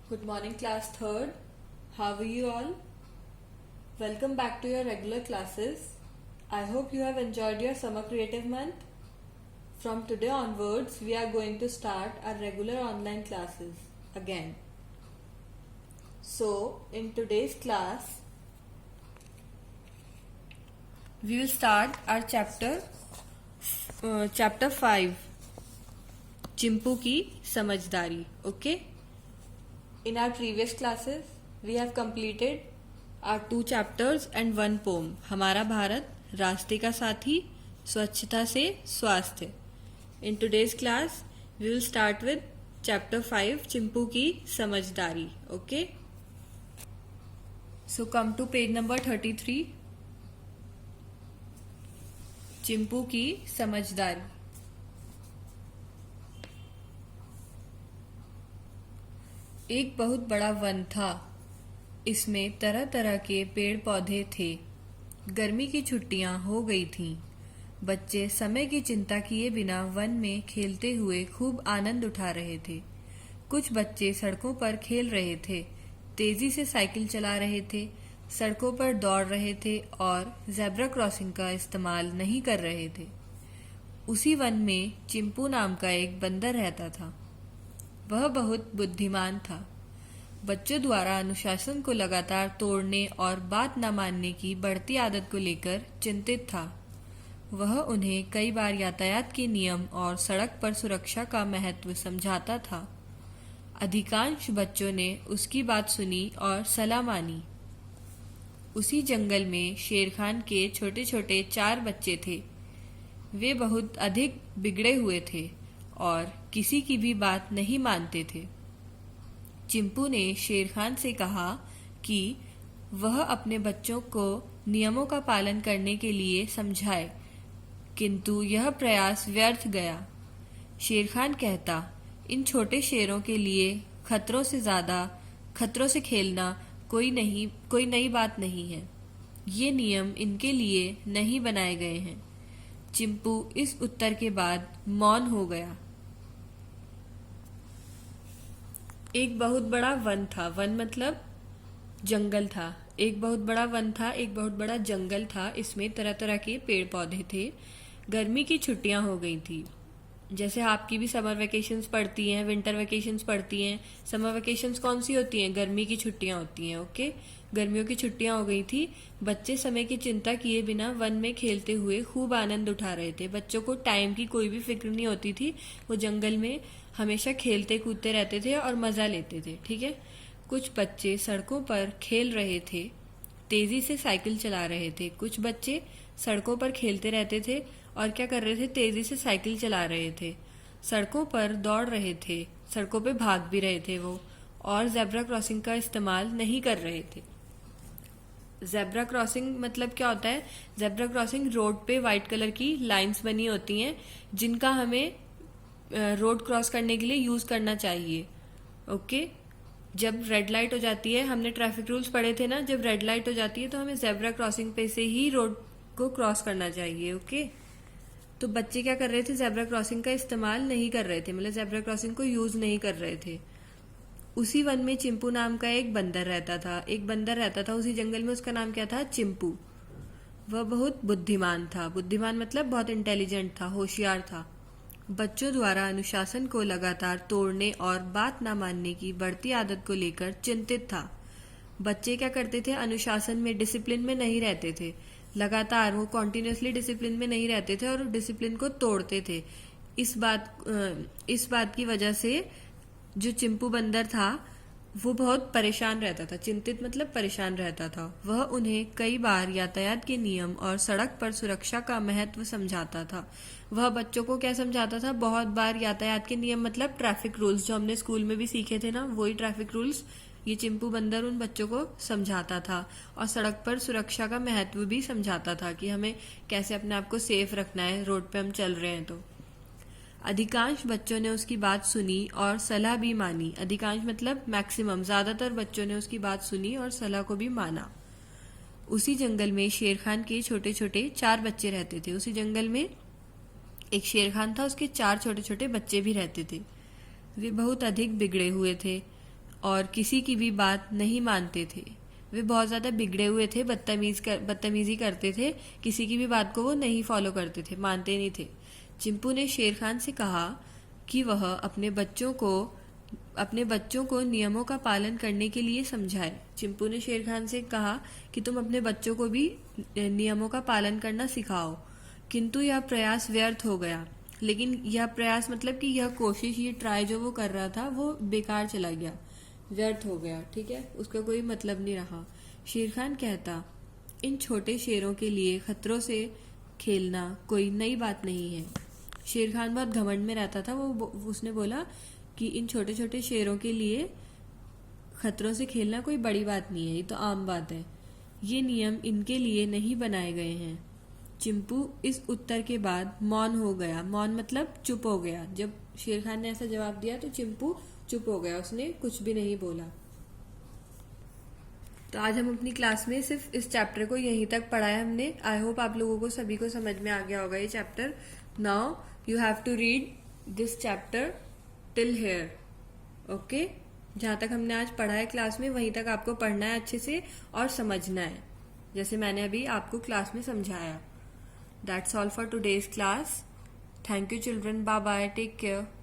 Good morning, class 3rd. How are you all? Welcome back to your regular classes. I hope you have enjoyed your summer creative month. From today onwards, we are going to start our regular online classes again. So, in today's class, we will start our chapter 5, Chimpu की समझदारी. Okay? In our previous classes, we have completed our 2 chapters and 1 poem. हमारा भारत, रास्ते का साथी, स्वच्छता से स्वास्थ्य. In today's class, we will start with chapter 5, Chimpu की समझदारी. Okay? So come to page number 33. Chimpu की समझदारी. एक बहुत बड़ा वन था. इसमें तरह तरह के पेड़ पौधे थे. गर्मी की छुट्टियां हो गई थीं. बच्चे समय की चिंता किए बिना वन में खेलते हुए खूब आनंद उठा रहे थे. कुछ बच्चे सड़कों पर खेल रहे थे, तेजी से साइकिल चला रहे थे, सड़कों पर दौड़ रहे थे और ज़ेब्रा क्रॉसिंग का इस्तेमाल नहीं कर रहे थे. उसी वन में चिंपू नाम का एक बंदर रहता था. वह बहुत बुद्धिमान था. बच्चों द्वारा अनुशासन को लगातार तोड़ने और बात न मानने की बढ़ती आदत को लेकर चिंतित था. वह उन्हें कई बार यातायात के नियम और सड़क पर सुरक्षा का महत्व समझाता था. अधिकांश बच्चों ने उसकी बात सुनी और सलाह मानी. उसी जंगल में शेरखान के छोटे छोटे 4 बच्चे थे. वे बहुत अधिक बिगड़े हुए थे और किसी की भी बात नहीं मानते थे. चिंपू ने शेरखान से कहा कि वह अपने बच्चों को नियमों का पालन करने के लिए समझाए, किंतु यह प्रयास व्यर्थ गया. शेरखान कहता, इन छोटे शेरों के लिए खतरों से खेलना कोई नई बात नहीं है. ये नियम इनके लिए नहीं बनाए गए हैं. चिंपू इस उत्तर के बाद मौन हो गया. एक बहुत बड़ा वन था. वन मतलब जंगल था. एक बहुत बड़ा वन था, एक बहुत बड़ा जंगल था. इसमें तरह तरह के पेड़ पौधे थे. गर्मी की छुट्टियां हो गई थी. जैसे आपकी भी समर वेकेशंस पड़ती हैं, विंटर वेकेशंस पड़ती हैं. समर वेकेशंस कौन सी होती हैं? गर्मी की छुट्टियां होती हैं. ओके, गर्मियों की छुट्टियां हो गई थी. बच्चे समय की चिंता किए बिना वन में खेलते हुए खूब आनंद उठा रहे थे. बच्चों को टाइम की कोई भी फिक्र नहीं होती थी. वो जंगल में हमेशा खेलते कूदते रहते थे और मजा लेते थे. ठीक है. कुछ बच्चे सड़कों पर खेल रहे थे, तेजी से साइकिल चला रहे थे. कुछ बच्चे सड़कों पर खेलते रहते थे और क्या कर रहे थे? तेजी से साइकिल चला रहे थे, सड़कों पर दौड़ रहे थे, सड़कों पे भाग भी रहे थे वो, और ज़ेब्रा क्रॉसिंग का इस्तेमाल नहीं कर रहे थे. ज़ेब्रा क्रॉसिंग मतलब क्या होता है? ज़ेब्रा क्रॉसिंग रोड पे व्हाइट कलर की लाइंस बनी होती हैं जिनका हमें रोड क्रॉस करने के लिए यूज करना चाहिए. ओके, जब रेड लाइट हो जाती है, हमने ट्रैफिक रूल्स पढ़े थे ना, जब रेड लाइट हो जाती है तो हमें ज़ेब्रा क्रॉसिंग पे से ही रोड को क्रॉस करना चाहिए. ओके, तो बच्चे क्या कर रहे थे? ज़ेब्रा क्रॉसिंग का इस्तेमाल नहीं कर रहे थे, मतलब ज़ेब्रा क्रॉसिंग को यूज नहीं कर रहे थे. उसी वन में चिंपू नाम का एक बंदर रहता था. एक बंदर रहता था उसी जंगल में. उसका नाम क्या था? चिंपू. वह बहुत बुद्धिमान था. बुद्धिमान मतलब बहुत इंटेलिजेंट था, होशियार था. बच्चों द्वारा अनुशासन को लगातार तोड़ने और बात न मानने की बढ़ती आदत को लेकर चिंतित था. बच्चे क्या करते थे? अनुशासन में, डिसिप्लिन में नहीं रहते थे. लगातार वो कॉन्टिन्यूसली डिसिप्लिन में नहीं रहते थे और डिसिप्लिन को तोड़ते थे. इस बात की वजह से जो चिंपू बंदर था वो बहुत परेशान रहता था. चिंतित मतलब परेशान रहता था. वह उन्हें कई बार यातायात के नियम और सड़क पर सुरक्षा का महत्व समझाता था. वह बच्चों को क्या समझाता था? बहुत बार यातायात के नियम मतलब ट्रैफिक रूल्स, जो हमने स्कूल में भी सीखे थे ना, वही ट्रैफिक रूल्स ये चिंपू बंदर उन बच्चों को समझाता था. और सड़क पर सुरक्षा का महत्व भी समझाता था कि हमें कैसे अपने आप को सेफ रखना है रोड पे हम चल रहे हैं तो. अधिकांश बच्चों ने उसकी बात सुनी और सलाह भी मानी. अधिकांश मतलब मैक्सिमम, ज्यादातर बच्चों ने उसकी बात सुनी और सलाह को भी माना. उसी जंगल में शेरखान के छोटे छोटे 4 बच्चे रहते थे. उसी जंगल में एक शेरखान था, उसके 4 छोटे छोटे बच्चे भी रहते थे. वे बहुत अधिक बिगड़े हुए थे और किसी की भी बात नहीं मानते थे। वे बहुत ज़्यादा बिगड़े हुए थे, बदतमीजी करते थे, किसी की भी बात को वो नहीं फॉलो करते थे, मानते नहीं थे। चिंपू ने शेर खान से कहा कि वह अपने बच्चों को नियमों का पालन करने के लिए समझाए। चिंपू ने शेर खान से कहा कि तुम अपने बच्चों को भी नियमों का पालन करना सिखाओ। किंतु यह प्रयास व्यर्थ हो गया। लेकिन यह प्रयास मतलब कि यह कोशिश, ये ट्राई जो वो कर रहा था वो बेकार चला गया, व्यर्थ हो गया। ठीक है, उसका कोई मतलब नहीं रहा। शेर खान कहता, इन छोटे शेरों के लिए खतरों से खेलना कोई नई बात नहीं है। शेर खान बहुत घमंड में रहता था। उसने बोला कि इन छोटे छोटे शेरों के लिए खतरों से खेलना कोई बड़ी बात नहीं है, ये तो आम बात है। ये नियम इनके लिए नहीं बनाए गए हैं। चिंपू इस उत्तर के बाद मौन हो गया। मौन मतलब चुप हो गया। जब शेर खान ने ऐसा जवाब दिया तो चिंपू चुप हो गया, उसने कुछ भी नहीं बोला। तो आज हम अपनी क्लास में सिर्फ इस चैप्टर को यहीं तक पढ़ा है हमने। आई होप आप लोगों को सभी को समझ में आ गया होगा ये chapter. Now you have to read this chapter till here. Okay, जहां तक हमने आज पढ़ा है क्लास में वहीं तक आपको पढ़ना है अच्छे से और समझना है, जैसे मैंने अभी आपको क्लास में समझाया। That's all for today's class. Thank you children. Bye bye. Take care.